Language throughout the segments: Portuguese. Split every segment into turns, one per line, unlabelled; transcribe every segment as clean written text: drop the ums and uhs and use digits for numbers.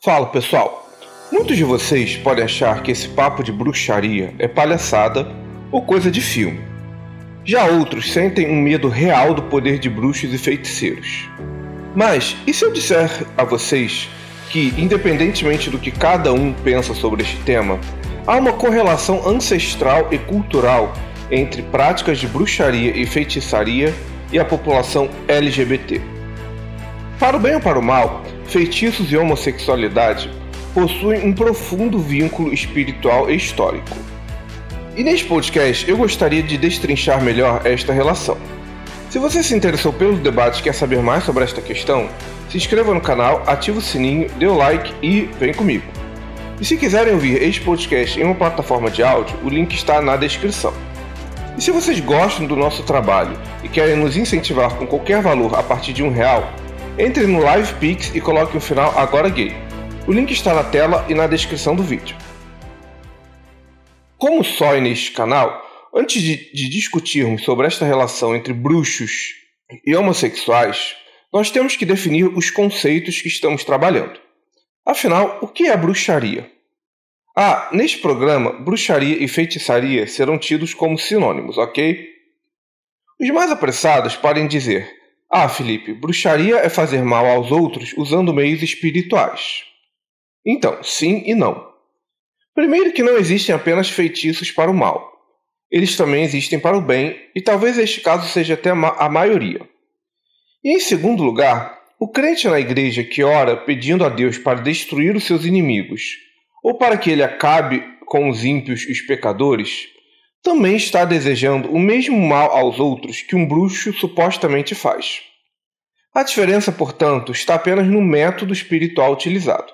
Fala pessoal, muitos de vocês podem achar que esse papo de bruxaria é palhaçada ou coisa de filme. Já outros sentem um medo real do poder de bruxos e feiticeiros. Mas e se eu disser a vocês que, independentemente do que cada um pensa sobre este tema, há uma correlação ancestral e cultural entre práticas de bruxaria e feitiçaria e a população LGBT? Para o bem ou para o mal, feitiços e homossexualidade possuem um profundo vínculo espiritual e histórico. E neste podcast eu gostaria de destrinchar melhor esta relação. Se você se interessou pelo debate e quer saber mais sobre esta questão, se inscreva no canal, ative o sininho, dê o like e vem comigo. E se quiserem ouvir este podcast em uma plataforma de áudio, o link está na descrição. E se vocês gostam do nosso trabalho e querem nos incentivar com qualquer valor a partir de R$1, entre no LivePix e coloque o final Agora Gay. O link está na tela e na descrição do vídeo. Como só neste canal, antes de discutirmos sobre esta relação entre bruxos e homossexuais, nós temos que definir os conceitos que estamos trabalhando. Afinal, o que é bruxaria? Neste programa, bruxaria e feitiçaria serão tidos como sinônimos, ok? Os mais apressados podem dizer: Felipe, bruxaria é fazer mal aos outros usando meios espirituais. Então, sim e não. Primeiro que não existem apenas feitiços para o mal. Eles também existem para o bem, e talvez este caso seja até a maioria. E em segundo lugar, o crente na igreja que ora pedindo a Deus para destruir os seus inimigos, ou para que ele acabe com os ímpios e os pecadores, também está desejando o mesmo mal aos outros que um bruxo supostamente faz. A diferença, portanto, está apenas no método espiritual utilizado.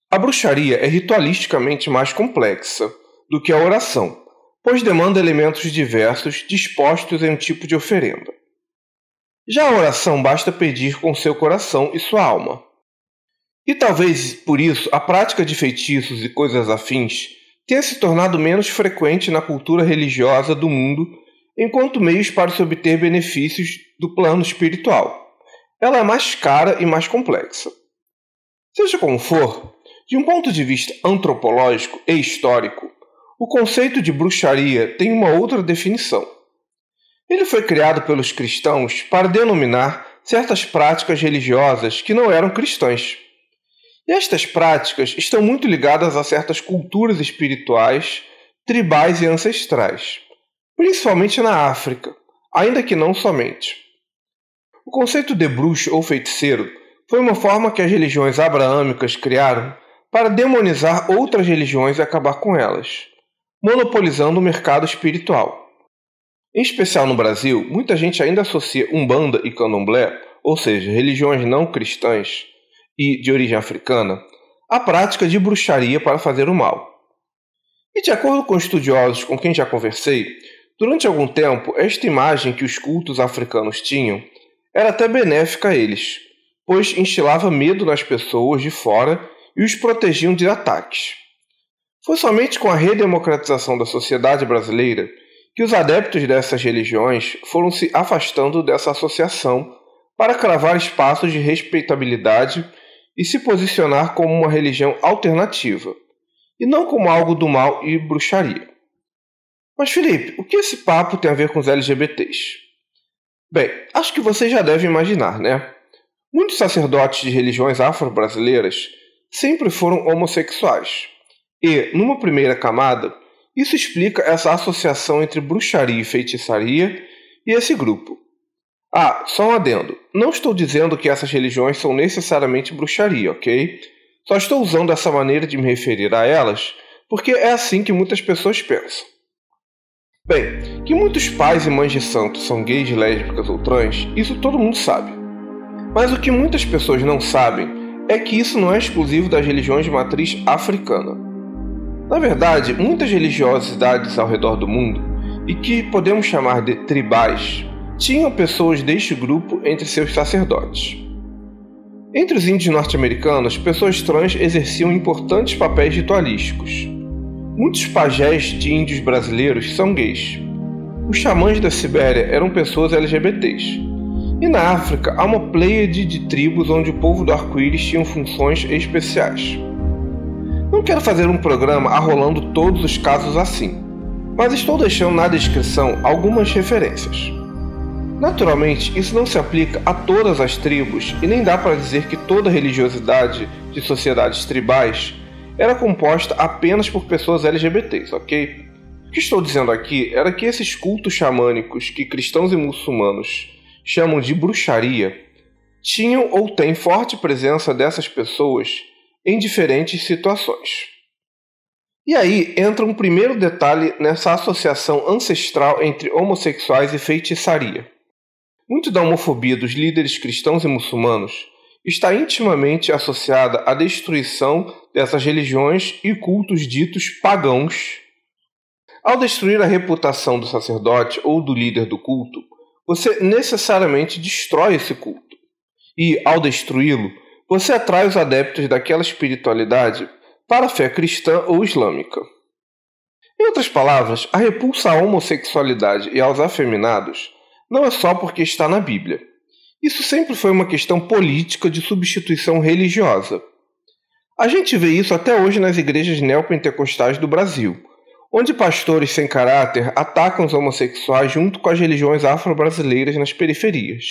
A bruxaria é ritualisticamente mais complexa do que a oração, pois demanda elementos diversos dispostos em um tipo de oferenda. Já a oração basta pedir com seu coração e sua alma. E talvez por isso a prática de feitiços e coisas afins tenha se tornado menos frequente na cultura religiosa do mundo enquanto meios para se obter benefícios do plano espiritual. Ela é mais cara e mais complexa. Seja como for, de um ponto de vista antropológico e histórico, o conceito de bruxaria tem uma outra definição. Ele foi criado pelos cristãos para denominar certas práticas religiosas que não eram cristãs. E estas práticas estão muito ligadas a certas culturas espirituais, tribais e ancestrais, principalmente na África, ainda que não somente. O conceito de bruxo ou feiticeiro foi uma forma que as religiões abraâmicas criaram para demonizar outras religiões e acabar com elas, monopolizando o mercado espiritual. Em especial no Brasil, muita gente ainda associa Umbanda e Candomblé, ou seja, religiões não cristãs, e de origem africana, a prática de bruxaria para fazer o mal. E de acordo com estudiosos com quem já conversei, durante algum tempo esta imagem que os cultos africanos tinham era até benéfica a eles, pois instilava medo nas pessoas de fora e os protegiam de ataques. Foi somente com a redemocratização da sociedade brasileira que os adeptos dessas religiões foram se afastando dessa associação para cravar espaços de respeitabilidade e se posicionar como uma religião alternativa, e não como algo do mal e bruxaria. Mas Felipe, o que esse papo tem a ver com os LGBTs? Bem, acho que você já deve imaginar, né? Muitos sacerdotes de religiões afro-brasileiras sempre foram homossexuais, e, numa primeira camada, isso explica essa associação entre bruxaria e feitiçaria e esse grupo. Só um adendo. Não estou dizendo que essas religiões são necessariamente bruxaria, ok? Só estou usando essa maneira de me referir a elas porque é assim que muitas pessoas pensam. Bem, que muitos pais e mães de santos são gays, lésbicas ou trans, isso todo mundo sabe. Mas o que muitas pessoas não sabem é que isso não é exclusivo das religiões de matriz africana. Na verdade, muitas religiosidades ao redor do mundo, e que podemos chamar de tribais, tinham pessoas deste grupo entre seus sacerdotes. Entre os índios norte-americanos, pessoas trans exerciam importantes papéis ritualísticos. Muitos pajés de índios brasileiros são gays. Os xamãs da Sibéria eram pessoas LGBTs. E na África há uma pleiade de tribos onde o povo do arco-íris tinha funções especiais. Não quero fazer um programa arrolando todos os casos assim, mas estou deixando na descrição algumas referências. Naturalmente, isso não se aplica a todas as tribos e nem dá para dizer que toda religiosidade de sociedades tribais era composta apenas por pessoas LGBTs, ok? O que estou dizendo aqui era que esses cultos xamânicos que cristãos e muçulmanos chamam de bruxaria tinham ou têm forte presença dessas pessoas em diferentes situações. E aí entra um primeiro detalhe nessa associação ancestral entre homossexuais e feitiçaria. Muito da homofobia dos líderes cristãos e muçulmanos está intimamente associada à destruição dessas religiões e cultos ditos pagãos. Ao destruir a reputação do sacerdote ou do líder do culto, você necessariamente destrói esse culto. E, ao destruí-lo, você atrai os adeptos daquela espiritualidade para a fé cristã ou islâmica. Em outras palavras, a repulsa à homossexualidade e aos afeminados não é só porque está na Bíblia. Isso sempre foi uma questão política de substituição religiosa. A gente vê isso até hoje nas igrejas neopentecostais do Brasil, onde pastores sem caráter atacam os homossexuais junto com as religiões afro-brasileiras nas periferias.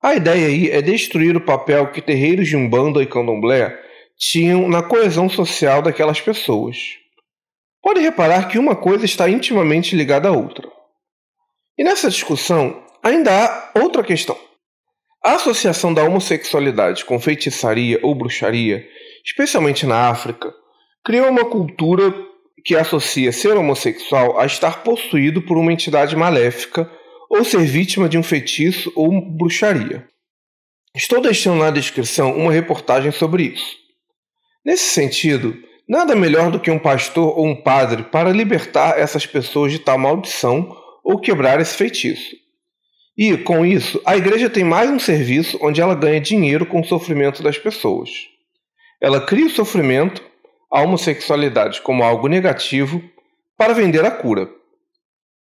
A ideia aí é destruir o papel que terreiros de Umbanda e Candomblé tinham na coesão social daquelas pessoas. Pode reparar que uma coisa está intimamente ligada à outra. E nessa discussão ainda há outra questão. A associação da homossexualidade com feitiçaria ou bruxaria, especialmente na África, criou uma cultura que associa ser homossexual a estar possuído por uma entidade maléfica ou ser vítima de um feitiço ou bruxaria. Estou deixando na descrição uma reportagem sobre isso. Nesse sentido, nada melhor do que um pastor ou um padre para libertar essas pessoas de tal maldição ou quebrar esse feitiço. E, com isso, a igreja tem mais um serviço onde ela ganha dinheiro com o sofrimento das pessoas. Ela cria o sofrimento, a homossexualidade como algo negativo, para vender a cura.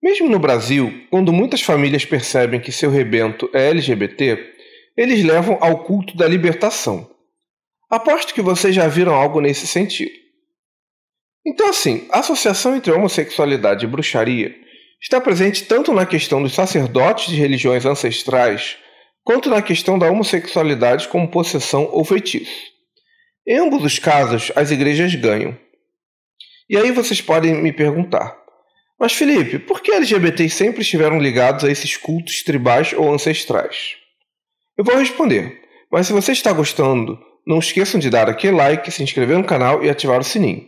Mesmo no Brasil, quando muitas famílias percebem que seu rebento é LGBT, eles levam ao culto da libertação. Aposto que vocês já viram algo nesse sentido. Então, assim, a associação entre homossexualidade e bruxaria está presente tanto na questão dos sacerdotes de religiões ancestrais, quanto na questão da homossexualidade como possessão ou feitiço. Em ambos os casos, as igrejas ganham. E aí vocês podem me perguntar, mas Felipe, por que LGBTs sempre estiveram ligados a esses cultos tribais ou ancestrais? Eu vou responder, mas se você está gostando, não esqueçam de dar aquele like, se inscrever no canal e ativar o sininho.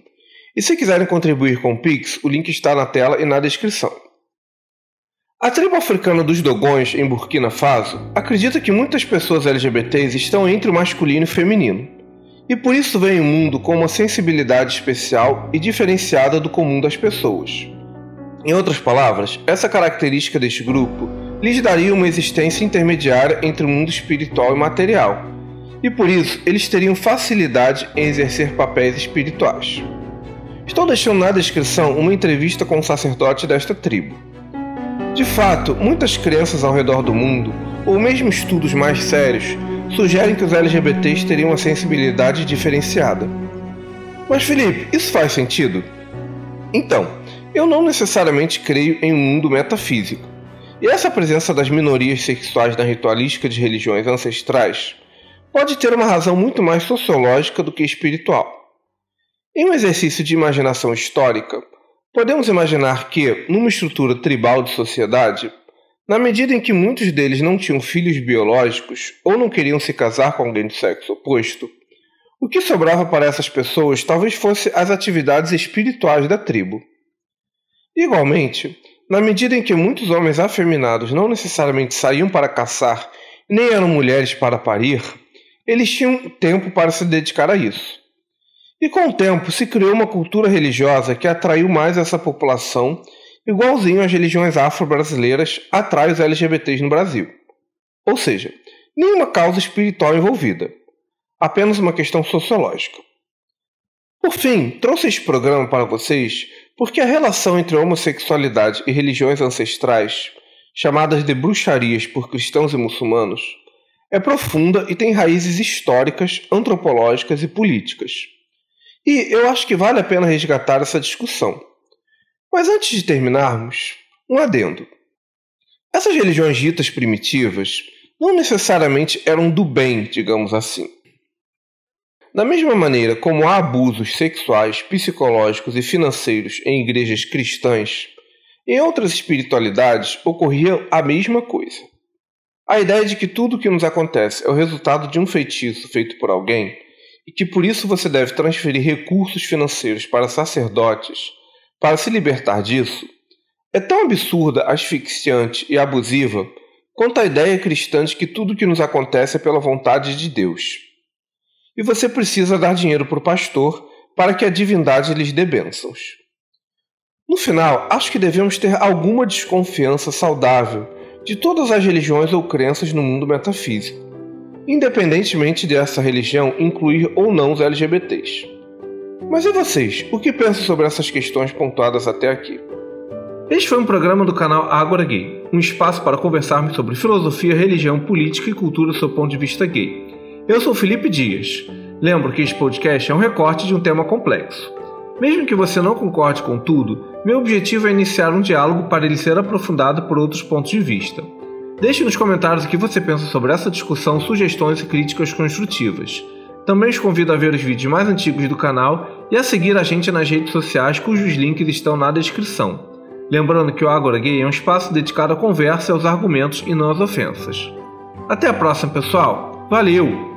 E se quiserem contribuir com o Pix, o link está na tela e na descrição. A tribo africana dos Dogões, em Burkina Faso, acredita que muitas pessoas LGBTs estão entre o masculino e o feminino, e por isso veem o mundo com uma sensibilidade especial e diferenciada do comum das pessoas. Em outras palavras, essa característica deste grupo lhes daria uma existência intermediária entre o mundo espiritual e material, e por isso eles teriam facilidade em exercer papéis espirituais. Estou deixando na descrição uma entrevista com um sacerdote desta tribo. De fato, muitas crenças ao redor do mundo, ou mesmo estudos mais sérios, sugerem que os LGBTs teriam uma sensibilidade diferenciada. Mas Felipe, isso faz sentido? Então, eu não necessariamente creio em um mundo metafísico, e essa presença das minorias sexuais na ritualística de religiões ancestrais pode ter uma razão muito mais sociológica do que espiritual. Em um exercício de imaginação histórica, podemos imaginar que, numa estrutura tribal de sociedade, na medida em que muitos deles não tinham filhos biológicos ou não queriam se casar com alguém do sexo oposto, o que sobrava para essas pessoas talvez fosse as atividades espirituais da tribo. Igualmente, na medida em que muitos homens afeminados não necessariamente saíam para caçar nem eram mulheres para parir, eles tinham tempo para se dedicar a isso. E com o tempo se criou uma cultura religiosa que atraiu mais essa população, igualzinho às religiões afro-brasileiras atrai os LGBTs no Brasil. Ou seja, nenhuma causa espiritual envolvida, apenas uma questão sociológica. Por fim, trouxe este programa para vocês porque a relação entre homossexualidade e religiões ancestrais chamadas de bruxarias por cristãos e muçulmanos, é profunda e tem raízes históricas, antropológicas e políticas. E eu acho que vale a pena resgatar essa discussão. Mas antes de terminarmos, um adendo. Essas religiões ditas primitivas não necessariamente eram do bem, digamos assim. Da mesma maneira como há abusos sexuais, psicológicos e financeiros em igrejas cristãs, em outras espiritualidades ocorria a mesma coisa. A ideia de que tudo o que nos acontece é o resultado de um feitiço feito por alguém e que por isso você deve transferir recursos financeiros para sacerdotes para se libertar disso é tão absurda, asfixiante e abusiva quanto a ideia cristã de que tudo o que nos acontece é pela vontade de Deus. E você precisa dar dinheiro para o pastor para que a divindade lhes dê bênçãos. No final, acho que devemos ter alguma desconfiança saudável de todas as religiões ou crenças no mundo metafísico, independentemente dessa religião incluir ou não os LGBTs. Mas e vocês? O que pensam sobre essas questões pontuadas até aqui? Este foi um programa do canal Ágora Gay, um espaço para conversarmos sobre filosofia, religião, política e cultura do seu ponto de vista gay. Eu sou Felipe Dias. Lembro que este podcast é um recorte de um tema complexo. Mesmo que você não concorde com tudo, meu objetivo é iniciar um diálogo para ele ser aprofundado por outros pontos de vista. Deixe nos comentários o que você pensa sobre essa discussão, sugestões e críticas construtivas. Também os convido a ver os vídeos mais antigos do canal e a seguir a gente nas redes sociais cujos links estão na descrição. Lembrando que o Ágora Gay é um espaço dedicado à conversa e aos argumentos e não às ofensas. Até a próxima, pessoal! Valeu!